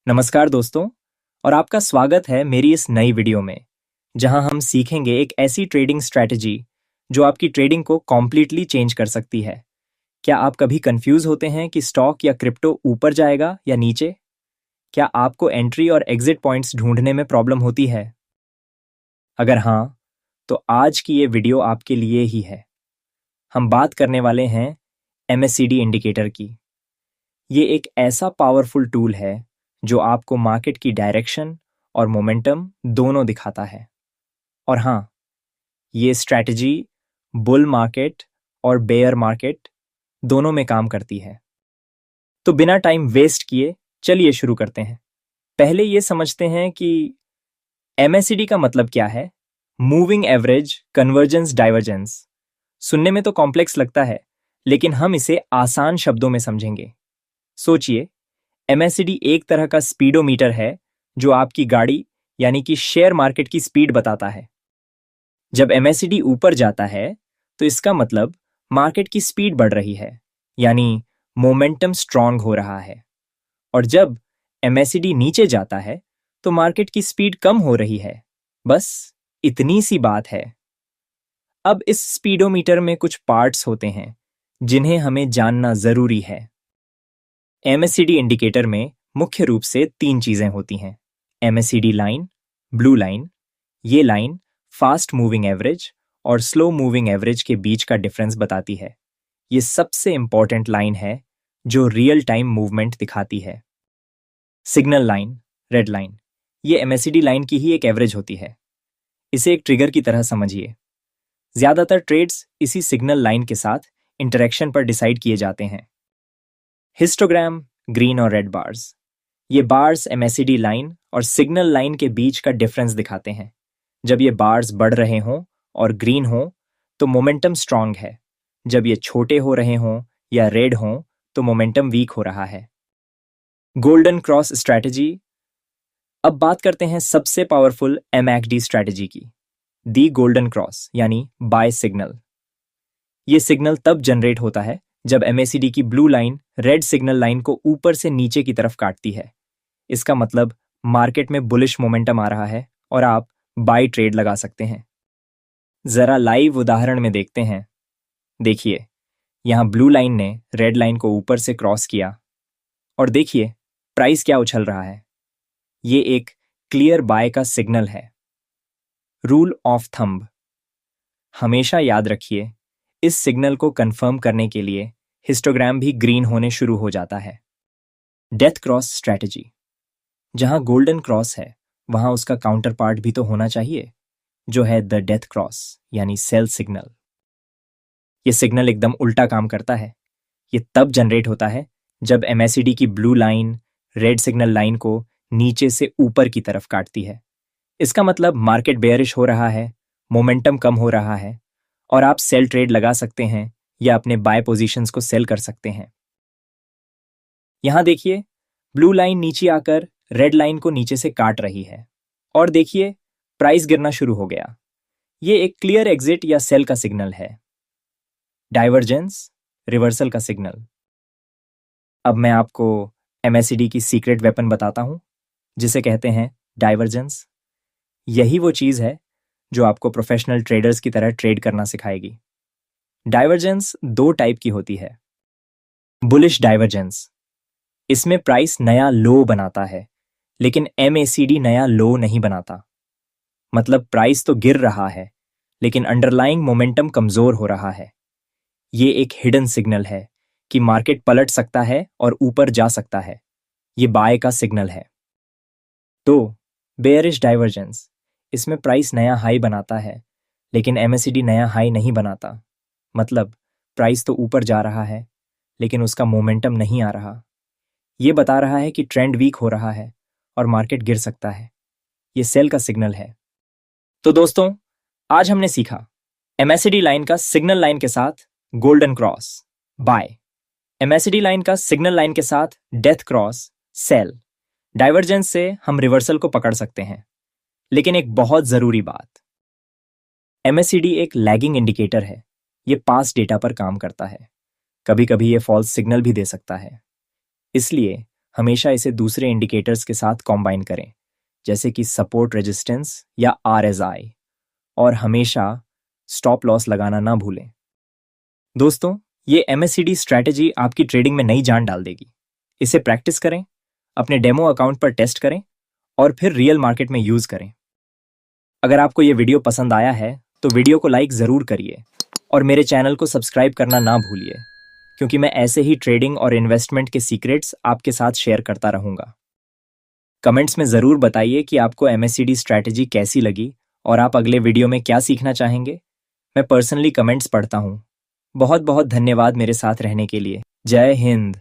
नमस्कार दोस्तों, और आपका स्वागत है मेरी इस नई वीडियो में, जहां हम सीखेंगे एक ऐसी ट्रेडिंग स्ट्रैटेजी जो आपकी ट्रेडिंग को कॉम्प्लीटली चेंज कर सकती है। क्या आप कभी कंफ्यूज होते हैं कि स्टॉक या क्रिप्टो ऊपर जाएगा या नीचे? क्या आपको एंट्री और एग्जिट पॉइंट्स ढूंढने में प्रॉब्लम होती है? अगर हाँ, तो आज की ये वीडियो आपके लिए ही है। हम बात करने वाले हैं MACD इंडिकेटर की। ये एक ऐसा पावरफुल टूल है जो आपको मार्केट की डायरेक्शन और मोमेंटम दोनों दिखाता है। और हाँ, ये स्ट्रैटेजी बुल मार्केट और बेयर मार्केट दोनों में काम करती है। तो बिना टाइम वेस्ट किए चलिए शुरू करते हैं। पहले ये समझते हैं कि MACD का मतलब क्या है। Moving average convergence divergence. सुनने में तो कॉम्प्लेक्स लगता है, लेकिन हम इसे आसान शब्दों में समझेंगे। सोचिए, MACD एक तरह का स्पीडोमीटर है जो आपकी गाड़ी यानी कि शेयर मार्केट की स्पीड बताता है। जब MACD ऊपर जाता है तो इसका मतलब मार्केट की स्पीड बढ़ रही है, यानी मोमेंटम स्ट्रांग हो रहा है। और जब MACD नीचे जाता है तो मार्केट की स्पीड कम हो रही है। बस इतनी सी बात है। अब इस स्पीडोमीटर में कुछ पार्ट्स होते हैं जिन्हें हमें जानना जरूरी है। MACD इंडिकेटर में मुख्य रूप से 3 चीजें होती हैं। MACD लाइन, ब्लू लाइन, ये लाइन फास्ट मूविंग एवरेज और स्लो मूविंग एवरेज के बीच का डिफरेंस बताती है। ये सबसे इंपॉर्टेंट लाइन है जो रियल टाइम मूवमेंट दिखाती है। सिग्नल लाइन, रेड लाइन, ये MACD लाइन की ही एक एवरेज होती है। इसे एक ट्रिगर की तरह समझिए। ज्यादातर ट्रेड्स इसी सिग्नल लाइन के साथ इंटरेक्शन पर डिसाइड किए जाते हैं। हिस्टोग्राम, ग्रीन और रेड बार्स, ये बार्स MACD लाइन और सिग्नल लाइन के बीच का डिफरेंस दिखाते हैं। जब ये बार्स बढ़ रहे हों और ग्रीन हों तो मोमेंटम स्ट्रांग है। जब ये छोटे हो रहे हों या रेड हों तो मोमेंटम वीक हो रहा है। Golden cross strategy. अब बात करते हैं सबसे पावरफुल MACD स्ट्रैटेजी की, दी गोल्डन क्रॉस यानी बाय सिग्नल। ये सिग्नल तब जनरेट होता है जब MACD की blue line red signal line को ऊपर से नीचे की तरफ काटती है। इसका मतलब मार्केट में बुलिश मोमेंटम आ रहा है और आप बाय ट्रेड लगा सकते हैं। जरा लाइव उदाहरण में देखते हैं। देखिए, यहां ब्लू लाइन ने रेड लाइन को ऊपर से क्रॉस किया और देखिए प्राइस क्या उछल रहा है। ये एक क्लियर बाय का सिग्नल है। रूल ऑफ थंब, हमेशा याद रखिए, इस सिग्नल को कंफर्म करने के लिए हिस्टोग्राम भी ग्रीन होने शुरू हो जाता है। डेथ क्रॉस स्ट्रैटेजी, जहां गोल्डन क्रॉस है वहां उसका काउंटर पार्ट भी तो होना चाहिए, जो है द डेथ क्रॉस यानी सेल सिग्नल। ये सिग्नल एकदम उल्टा काम करता है। ये तब जनरेट होता है जब MACD की blue line red signal line को नीचे से ऊपर की तरफ काटती है। इसका मतलब मार्केट बेयरिश हो रहा है, मोमेंटम कम हो रहा है और आप सेल ट्रेड लगा सकते हैं या अपने बाय पोजीशंस को सेल कर सकते हैं। यहां देखिए, ब्लू लाइन नीचे आकर रेड लाइन को नीचे से काट रही है और देखिए प्राइस गिरना शुरू हो गया। ये एक क्लियर एग्जिट या सेल का सिग्नल है। डाइवर्जेंस, रिवर्सल का सिग्नल। अब मैं आपको MACD की सीक्रेट वेपन बताता हूं, जिसे कहते हैं डाइवर्जेंस। यही वो चीज है जो आपको प्रोफेशनल ट्रेडर्स की तरह ट्रेड करना सिखाएगी। डाइवर्जेंस 2 टाइप की होती है। बुलिश डाइवर्जेंस, इसमें प्राइस नया लो बनाता है, लेकिन MACD नया लो नहीं बनाता। मतलब प्राइस तो गिर रहा है, लेकिन अंडरलाइंग मोमेंटम कमजोर हो रहा है। ये एक हिडन सिग्नल है कि मार्केट पलट सकता है और ऊपर जा सकता है। ये बाय का सिग्नल है। तो बेयरिश डाइवर्जेंस, इसमें प्राइस नया हाई बनाता है, लेकिन MACD नया हाई नहीं बनाता। मतलब प्राइस तो ऊपर जा रहा है, लेकिन उसका मोमेंटम नहीं आ रहा। ये बता रहा है कि ट्रेंड वीक हो रहा है और मार्केट गिर सकता है। ये सेल का सिग्नल है। तो दोस्तों, आज हमने सीखा MACD लाइन का सिग्नल लाइन के साथ golden cross bye, MACD line का सिग्नल लाइन के साथ डेथ क्रॉस सेल। डाइवर्जेंस से हम रिवर्सल को पकड़ सकते हैं। लेकिन एक बहुत जरूरी बात, MACD एक लैगिंग इंडिकेटर है। ये पास्ट डेटा पर काम करता है। कभी कभी ये फॉल्स सिग्नल भी दे सकता है। इसलिए हमेशा इसे दूसरे इंडिकेटर्स के साथ कॉम्बाइन करें, जैसे कि सपोर्ट रेजिस्टेंस या RSI, और हमेशा स्टॉप लॉस लगाना ना भूलें। दोस्तों, ये MACD स्ट्रैटेजी आपकी ट्रेडिंग में नई जान डाल देगी। इसे प्रैक्टिस करें, अपने डेमो अकाउंट पर टेस्ट करें और फिर रियल मार्केट में यूज करें। अगर आपको ये वीडियो पसंद आया है तो वीडियो को लाइक ज़रूर करिए और मेरे चैनल को सब्सक्राइब करना ना भूलिए, क्योंकि मैं ऐसे ही ट्रेडिंग और इन्वेस्टमेंट के सीक्रेट्स आपके साथ शेयर करता रहूँगा। कमेंट्स में ज़रूर बताइए कि आपको MACD स्ट्रैटेजी कैसी लगी और आप अगले वीडियो में क्या सीखना चाहेंगे। मैं पर्सनली कमेंट्स पढ़ता हूँ। बहुत बहुत धन्यवाद मेरे साथ रहने के लिए। जय हिंद।